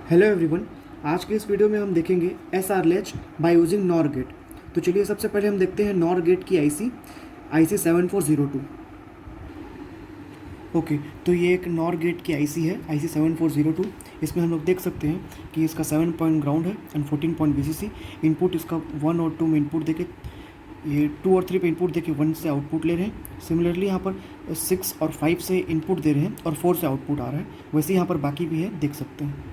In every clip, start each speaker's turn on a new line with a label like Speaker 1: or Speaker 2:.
Speaker 1: Hello everyone. आज के इस वीडियो में हम देखेंगे S R latch by using NOR gate. तो चलिए सबसे पहले हम देखते हैं नॉर गेट की आईसी 7402। ओके, तो ये एक नॉर गेट की आईसी है, आईसी 7402। इसमें हम लोग देख सकते हैं कि इसका 7 पॉइंट ग्राउंड है एंड 14 पॉइंट वीसीसी। इनपुट इसका 1 और 2 में इनपुट देके, ये 2 और 3 पे इनपुट देके 1 से आउटपुट ले रहे हैं। सिमिलरली यहाँ पर 6 और 5 से इनपुट दे रहे हैं और 4 से आउटपुट आ रहा है। वैसे यहाँ पर बाकी भी है, देख सकते हैं।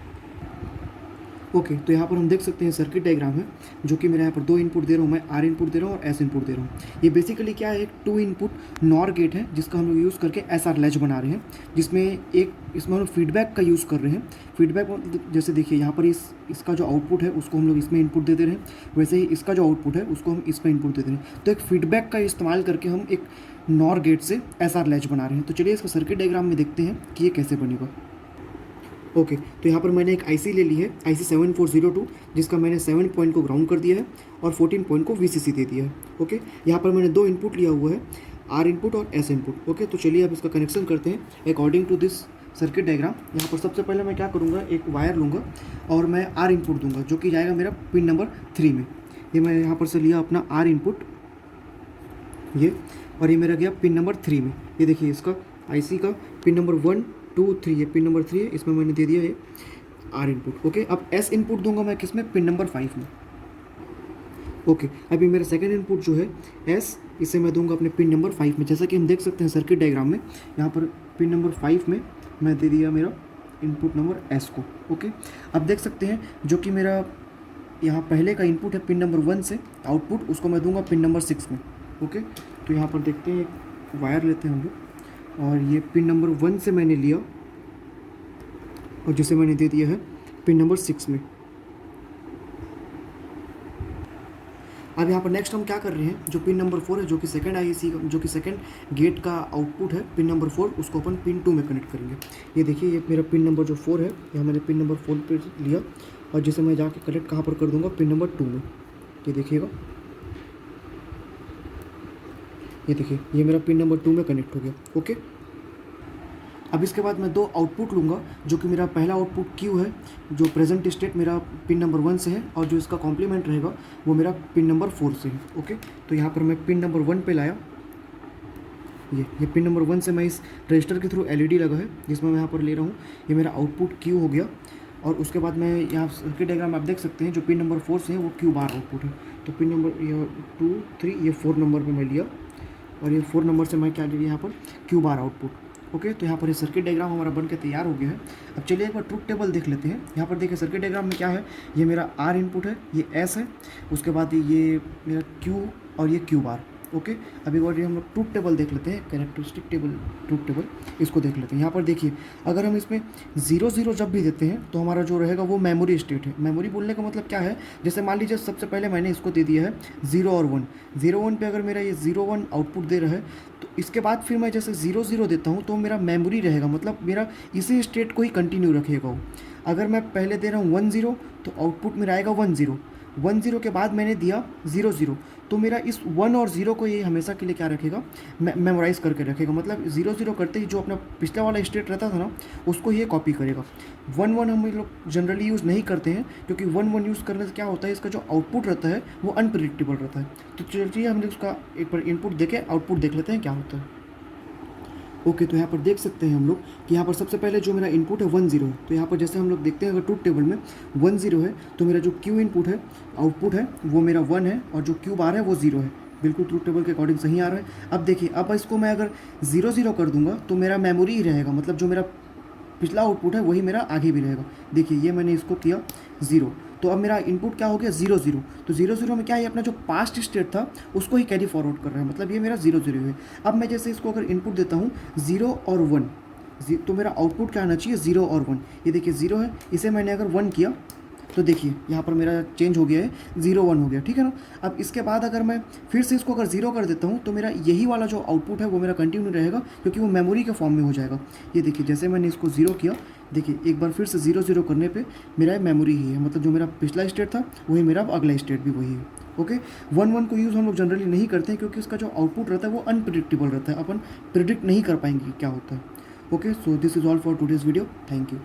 Speaker 1: ओके, तो यहाँ पर हम देख सकते हैं सर्किट डायग्राम है, जो कि मेरा यहाँ पर 2 इनपुट दे रहा हूँ, मैं आर इनपुट दे रहा हूँ और एस इनपुट दे रहा हूँ। ये बेसिकली क्या है, एक 2 इनपुट नॉर गेट है जिसका हम लोग यूज़ करके एस आर लैच बना रहे हैं, जिसमें इसमें हम लोग फीडबैक का यूज़ कर रहे हैं। फीडबैक जैसे देखिए यहाँ पर इसका जो आउटपुट है उसको हम लोग इसमें इनपुट दे रहे हैं, वैसे ही इसका जो आउटपुट है उसको हम इसमें इनपुट दे रहे हैं। तो एक फीडबैक का इस्तेमाल करके हम एक नॉर गेट से एस आर लैच बना रहे हैं। तो चलिए इसका सर्किट डायग्राम में देखते हैं कि ये कैसे बनेगा। ओके, तो यहाँ पर मैंने एक आईसी ले ली है, आईसी 7402, जिसका मैंने 7 पॉइंट को ग्राउंड कर दिया है और 14 पॉइंट को वीसीसी दे दिया है। ओके, यहाँ पर मैंने 2 इनपुट लिया हुआ है, आर इनपुट और एस इनपुट। ओके, तो चलिए अब इसका कनेक्शन करते हैं according to this circuit diagram. यहाँ पर सबसे पहले मैं क्या करूँगा, एक वायर लूँगा और मैं आर इनपुट दूंगा, जो कि जाएगा मेरा पिन नंबर 3 में। ये मैं यहाँ पर से लिया अपना आर इनपुट, ये, और ये मेरा गया पिन नंबर 3 में। ये देखिए इसका आईसी का पिन नंबर 1 2 3, ये पिन नंबर 3 है, इसमें मैंने दे दिया है आर इनपुट। ओके, अब एस इनपुट दूंगा मैं किसमें, पिन नंबर 5 में। ओके, अभी मेरा सेकंड इनपुट जो है एस, इसे मैं दूंगा अपने पिन नंबर 5 में। जैसा कि हम देख सकते हैं सर्किट डायग्राम में, यहाँ पर पिन नंबर 5 में मैं दे दिया मेरा इनपुट नंबर एस को। ओके, अब देख सकते हैं जो कि मेरा यहाँ पहले का इनपुट है पिन नंबर 1 से आउटपुट, उसको मैं दूंगा पिन नंबर 6 में। ओके, तो यहाँ पर देखते हैं, एक वायर लेते हैं हम लोग, और ये पिन नंबर 1 से मैंने लिया और जिसे मैंने दे दिया है पिन नंबर 6 में। अब यहाँ पर नेक्स्ट हम क्या कर रहे हैं, जो पिन नंबर 4 है, जो कि सेकंड आईसी, जो कि सेकंड गेट का आउटपुट है पिन नंबर 4, उसको अपन पिन 2 में कनेक्ट करेंगे। ये देखिए, ये मेरा पिन नंबर जो 4 है, यहाँ मैंने पिन नंबर 4 पे लिया और जिसे मैं जाके कनेक्ट कहाँ पर कर दूँगा, पिन नंबर 2 में। ये देखिएगा, ये देखिए, ये मेरा पिन नंबर 2 में कनेक्ट हो गया। ओके, अब इसके बाद मैं 2 आउटपुट लूँगा, जो कि मेरा पहला आउटपुट क्यू है, जो प्रेजेंट स्टेट मेरा पिन नंबर 1 से है, और जो इसका कॉम्प्लीमेंट रहेगा वो मेरा पिन नंबर 4 से है। ओके, तो यहाँ पर मैं पिन नंबर 1 पे लाया, ये पिन नंबर 1 से मैं इस रजिस्टर के थ्रू एलईडी लगा है जिसमें मैं यहाँ पर ले रहा हूँ, ये मेरा आउटपुट क्यू हो गया। और उसके बाद मैं यहाँ सर्किट डायग्राम आप देख सकते हैं, जो पिन नंबर 4 से है वो क्यू बार आउटपुट है। तो पिन नंबर ये 2 3, ये 4 नंबर पर मैं लिया और ये 4 नंबर से मैं क्या लिया यहाँ पर, क्यू बार आउटपुट। ओके, तो यहाँ पर ये सर्किट डायग्राम हमारा बन के तैयार हो गया है। अब चलिए एक बार ट्रुथ टेबल देख लेते हैं। यहाँ पर देखिए सर्किट डायग्राम में क्या है, ये मेरा आर इनपुट है, ये एस है, उसके बाद ये मेरा क्यू और ये क्यू बार। ओके, अभी बार हम लोग ट्रुथ टेबल देख लेते हैं, कैरेक्टरिस्टिक टेबल, ट्रुथ टेबल, इसको देख लेते हैं। यहाँ पर देखिए, अगर हम इसमें 0 0 जब भी देते हैं तो हमारा जो रहेगा वो मेमोरी स्टेट है। मेमोरी बोलने का मतलब क्या है, जैसे मान लीजिए सबसे पहले मैंने इसको दे दिया है 0 और 1, 0 1 पे अगर मेरा ये 0 1 आउटपुट दे रहा है, तो इसके बाद फिर मैं जैसे 0 0 देता हूँ तो मेरा मेमोरी रहेगा, मतलब मेरा इसी स्टेट को ही कंटिन्यू रखेगा वो। अगर मैं पहले दे रहा हूँ 1 0, तो आउटपुट मेरा आएगा 1 0। 1 0 के बाद मैंने दिया 0 0, तो मेरा इस 1 और 0 को ये हमेशा के लिए क्या रखेगा, मेमोराइज करके रखेगा। मतलब 0 0 करते ही जो अपना पिछला वाला स्टेट रहता था ना, उसको ये कॉपी करेगा। 1 1 हम लोग जनरली यूज़ नहीं करते हैं, क्योंकि 1 1 यूज़ करने से क्या होता है, इसका जो आउटपुट रहता है वो अनप्रिडिक्टेबल रहता है। तो चलिए हम उसका एक बार इनपुट देके आउटपुट देख लेते हैं क्या होता है। ओके, तो यहाँ पर देख सकते हैं हम लोग कि यहाँ पर सबसे पहले जो मेरा इनपुट है 1 0 है। तो यहाँ पर जैसे हम लोग देखते हैं, अगर ट्रुथ टेबल में 1 0 है, तो मेरा जो क्यू इनपुट है, आउटपुट है, वो मेरा 1 है, और जो क्यू बार है वो 0 है। बिल्कुल ट्रुथ टेबल के अकॉर्डिंग सही आ रहा है। अब देखिए, अब इसको मैं अगर 0 0 कर दूंगा तो मेरा मेमोरी ही रहेगा, मतलब जो मेरा पिछला आउटपुट है वही मेरा आगे भी रहेगा। देखिए, ये मैंने इसको किया 0, तो अब मेरा इनपुट क्या हो गया, 0 0। तो 0 0 में क्या है, अपना जो पास्ट स्टेट था उसको ही कैरी फॉरवर्ड कर रहा है, मतलब ये मेरा 0 0 है। अब मैं जैसे इसको अगर इनपुट देता हूँ 0 और 1, तो मेरा आउटपुट क्या आना चाहिए, 0 और 1। ये देखिए 0 है, इसे मैंने अगर 1 किया तो देखिए यहाँ पर मेरा चेंज हो गया है, 0 1 हो गया, ठीक है ना। अब इसके बाद अगर मैं फिर से इसको अगर 0 कर देता हूँ तो मेरा यही वाला जो आउटपुट है वो मेरा कंटिन्यू रहेगा, क्योंकि वो मेमोरी के फॉर्म में हो जाएगा। ये देखिए, जैसे मैंने इसको 0 किया, देखिए एक बार फिर से 0 0 करने पे मेरा मेमोरी ही है, मतलब जो मेरा पिछला स्टेट था वही मेरा अगला स्टेट भी वही है। ओके, 1 1 को यूज़ हम लोग जनरली नहीं करते हैं, क्योंकि इसका जो आउटपुट रहता है वो अनप्रिडिक्टेबल रहता है, अपन प्रिडिक्ट नहीं कर पाएंगे क्या होता है। Okay, so this is all for today's video. Thank you.